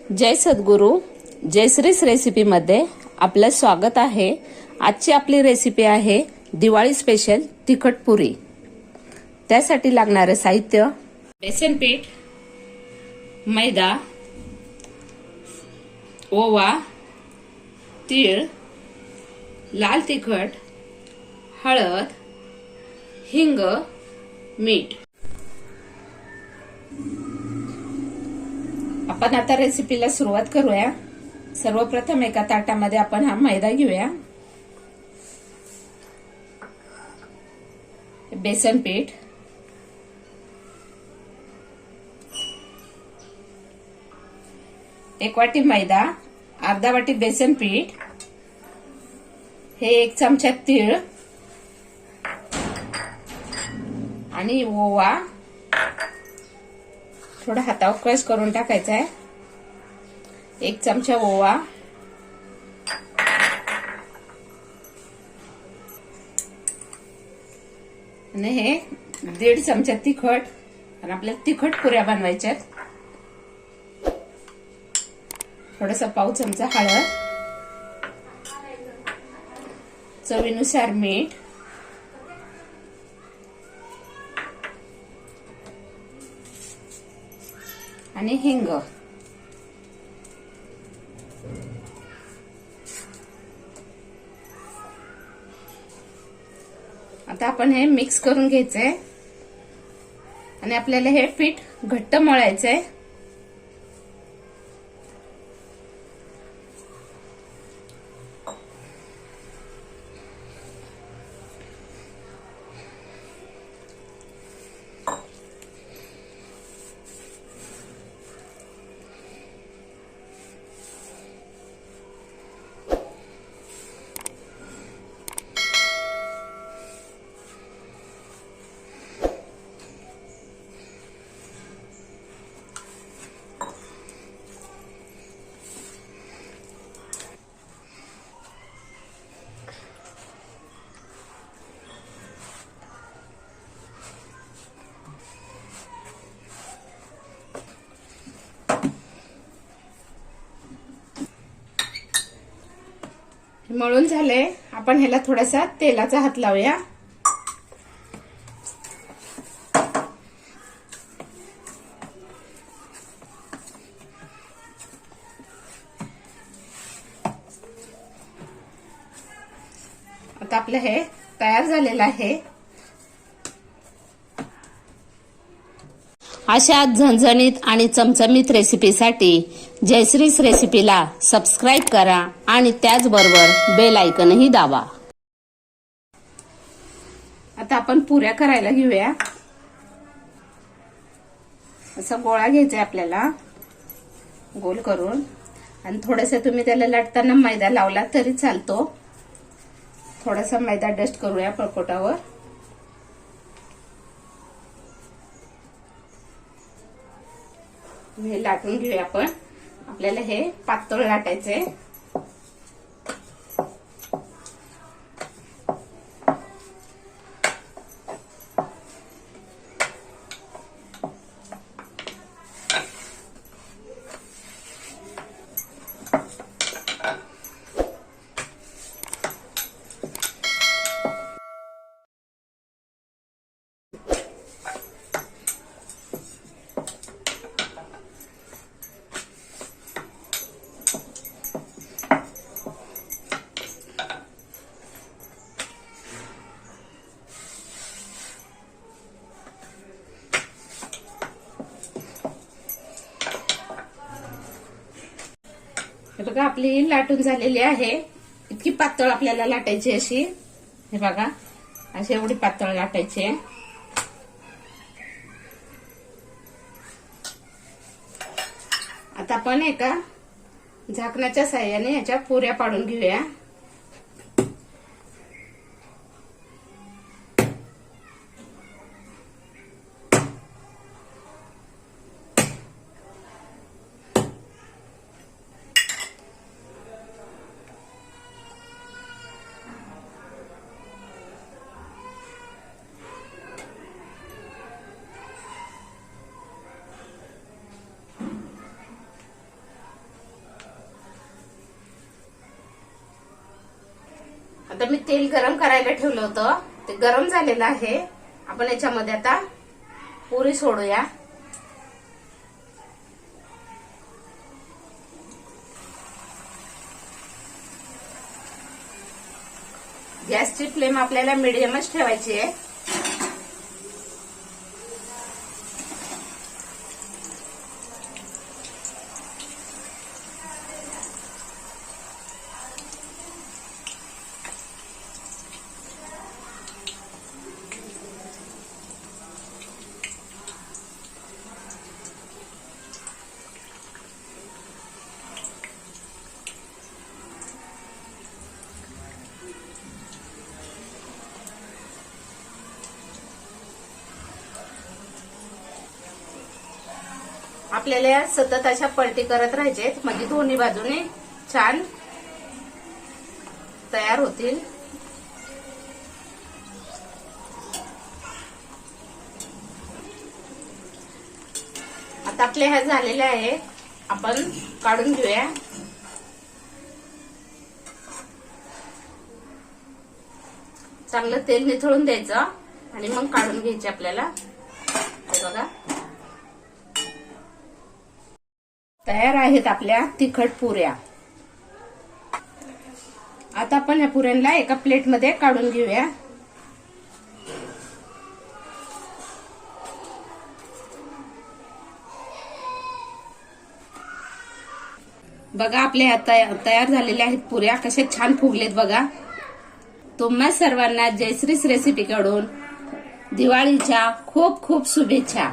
जय सद्गुरू. जयश्रीस रेसिपीमध्ये आपलं स्वागत आहे. आजची आपली रेसिपी आहे दिवाळी स्पेशल तिखट पुरी. त्यासाठी लागणारे साहित्य: बेसन पीठ, मैदा, ओवा, तीळ, लाल तिखट, हळद, हिंग, मीठ. आपण आता रेसिपीला सुरुवात करूया. सर्वप्रथम एका ताटामध्ये आपण हा मैदा घेऊया, बेसन पीठ, एक वाटी मैदा, अर्धा वाटी बेसन पीठ, हे एक चमचा तीळ आणि ओवा थोडा हातावर क्रश करून टाकायचा आहे. एक चमचा ओवा, आणि हे 1.5 चमचा तिखट. आणि आपल्याला तिखट पुऱ्या बनवायच्या आहेत. थोडासा पाव चमचा हळद, चवीनुसार मीठ, आणि हिंग. आता आपण हे मिक्स करून घ्यायचंय आणि आपल्याला हे पीठ घट्ट मळायचंय. मळून झाले. आपण ह्याला थोडासा तेलाचा हात लावूया. आता आपलं हे तयार झालेलं आहे. अशा झणझणीत आणि चमचमीत रेसिपीसाठी जयश्रीस रेसिपीला सबस्क्राईब करा आणि त्याचबरोबर बेल आयकॉनही दाबा. आता आपण पुऱ्या करायला घेऊया. असा गोळा घ्यायचा आपल्याला गोल करून, आणि थोडंसं तुम्ही त्याला लाटताना मैदा लावला तरी चालतो. थोडासा मैदा डस्ट करूया पळपोटावर. हे लाटून घेऊया आपण. आपल्याला हे पातळ लाटायचंय. हे बघा, आपली लाटून झालेली आहे. इतकी पातळ आपल्याला लाटायची अशी. हे बघा, अशी एवढी पातळ लाटायची आहे. आता आपण एका झाकणाच्या साहाय्याने याच्या पुऱ्या पाडून घेऊया. आता मी तेल गरम करायला ठेवलं होतं, ते गरम झालेलं आहे. आपण याच्यामध्ये आता पुरी सोडूया. गॅसची फ्लेम आपल्याला मिडियमच ठेवायची आहे. आपल्याला सतत अशा पलटी करत राहायचे, म्हणजे दोन्ही बाजूने छान तयार होतील. आता आपले ह्या झालेल्या आहे, आपण काढून घेऊया. चांगलं तेल निथळून द्यायचं आणि मग काढून घ्यायचे आपल्याला. हे बघा, तयार आहेत आपल्या तिखट पुऱ्या. आता आपण या पुऱ्यांना एका प्लेटमध्ये काढून घेऊया. बघा, आपल्या तयार झालेल्या आहेत पुऱ्या. कशा छान फुगलेत बघा. तुम्हा सर्वांना जयश्रीस रेसिपी कडून दिवाळीच्या खूप खूप शुभेच्छा.